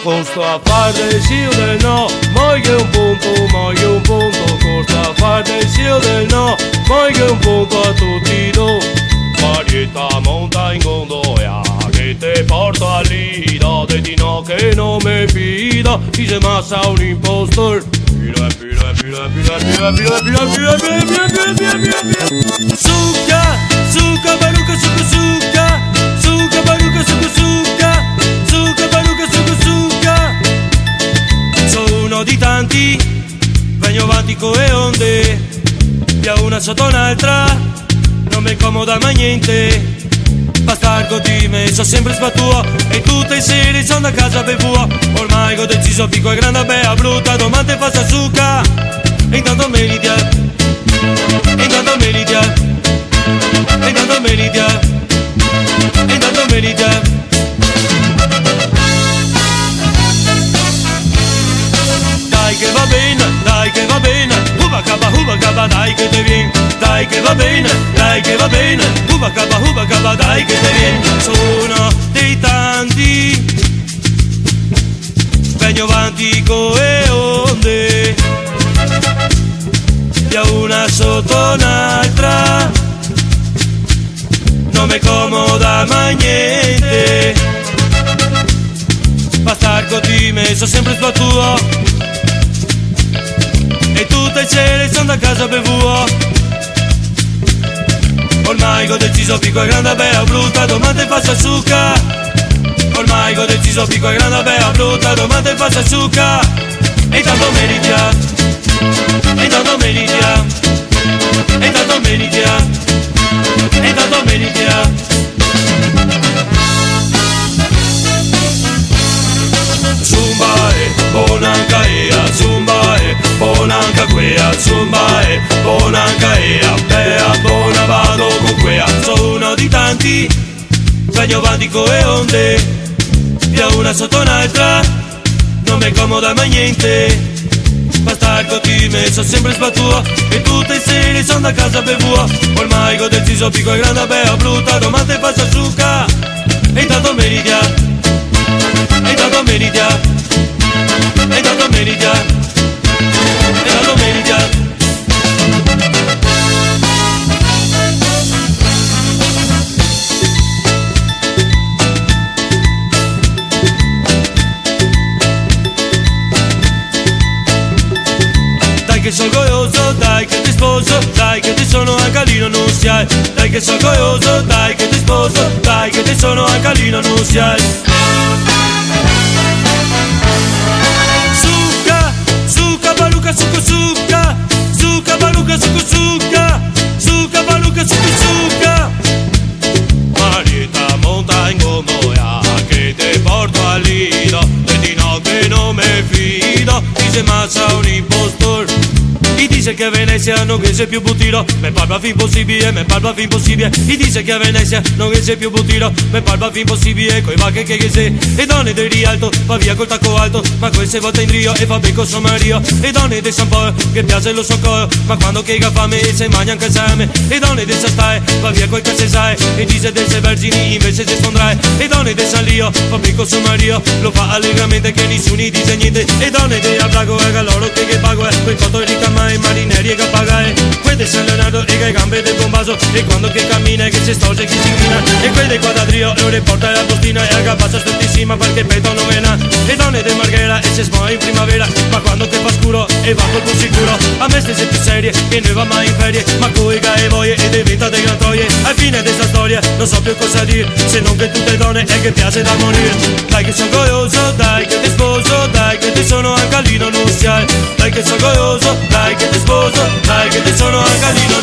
Con sto affare del sì o del no, moglie un punto, con sto affare del sì o del no, moglie un punto a tutti do. Marietta monta in gondola che te porta al lido, de di no che non me fido, dice massa un impostor. Succa, succa, baruca, succa, succa, succa, baruca, succa, succa, succa, baruca, succa, succa. Sono uno di tanti, vengo avanti con le onde, via una sotto un'altra, non mi incomoda mai niente. Bastardo di me, so sempre sbattuto e tutte le sere sono da casa bevuto. Ormai ho deciso pico e grande bea brutta, domande fa succa. E intanto meridia, e intanto meridia, e intanto meridia, e intanto meridia. Dai che va bene, dai che va bene, huba caba, dai che te viene. Dai che va bene, dai che va bene, huba caba, dai che te viene. Sono dei tanti, vengo avanti con le onde, via una sotto un'altra, non mi comoda mai niente. Bastardo di me, so sempre sbattuto e tutte le sere sono da casa bevuto. Ormai ho deciso pico e grande bea brutta, domande faccia succa. Ormai ho deciso pico e grande bea brutta, domande faccia succa. E intanto meridia, e intanto meridia, e intanto meridia, e intanto meridia. Zumba e bonanca ea, zumba e bonanca quea, zumba e bonanca ea, bea bona vado con quea. Sono uno di tanti, vengo avanti con le onde, via una sotto un'altra, non mi comoda mai niente. Bastardo di me, so sempre sbattuto e tutte le sere sono da casa bevuto. Ormai ho deciso pico e grande bea brutta, domande faccia succa. E intanto meridia, e intanto meridia, e intanto meridia, e intanto meridia. Dai che sono goioso, dai che ti sposo, dai che ti sono anche lì non siai. Dai che sono goioso, dai che ti sposo, dai che ti sono anche lì non siai. Succa, succa, baluca, succa, succa, succa, baluca, succa, succa, succa, baluca, succa, succa. Marietta monta in gondola che te porto al lido, e di no che non me fido, dice massa un impostor. Y dice que Venezia non è più butiro, me parla fin possibile, me parla fin possibile. Y dice che Venezia non è più butiro, me parla fin possibile, coi vacche che sei. E donne del Rialto, va via col tacco alto, ma queste volte in Rio e fa becco suo Mario. E donne del San Polo, che piace lo soccorro, ma quando che ha fame se mangia anche same. E donne del Sastae, va via col cassesai, e dice del sei vergini invece si sfondrai. E donne del San Lio, fa becco suo Mario, lo fa allegramente che nessuno dice niente. E donne del Abrago, e loro che pago, quel cotto di camai marineri e capagae, quelle di San Leonardo e che gambe del Bombaso, e quando che cammina e che si storce chi si inclina, e quelle di Quadradrio e un riporta la postina e agapassa stortissima perché petto non vena. E donne di Marghera e si smuove in primavera, ma quando che fa scuro e va col più sicuro, a me stesse più serie che ne va mai in ferie, ma coiga e voie e diventa dei gran troie. Al fine di sta storia non so più cosa dire, se non che tutte donne e che piace da morire. Dai che sono goioso, dai che ti sposo, dai che ti sono anche lì non siai. Dai che sono goioso, dai che ti sposo, dai che ti sono anche lì.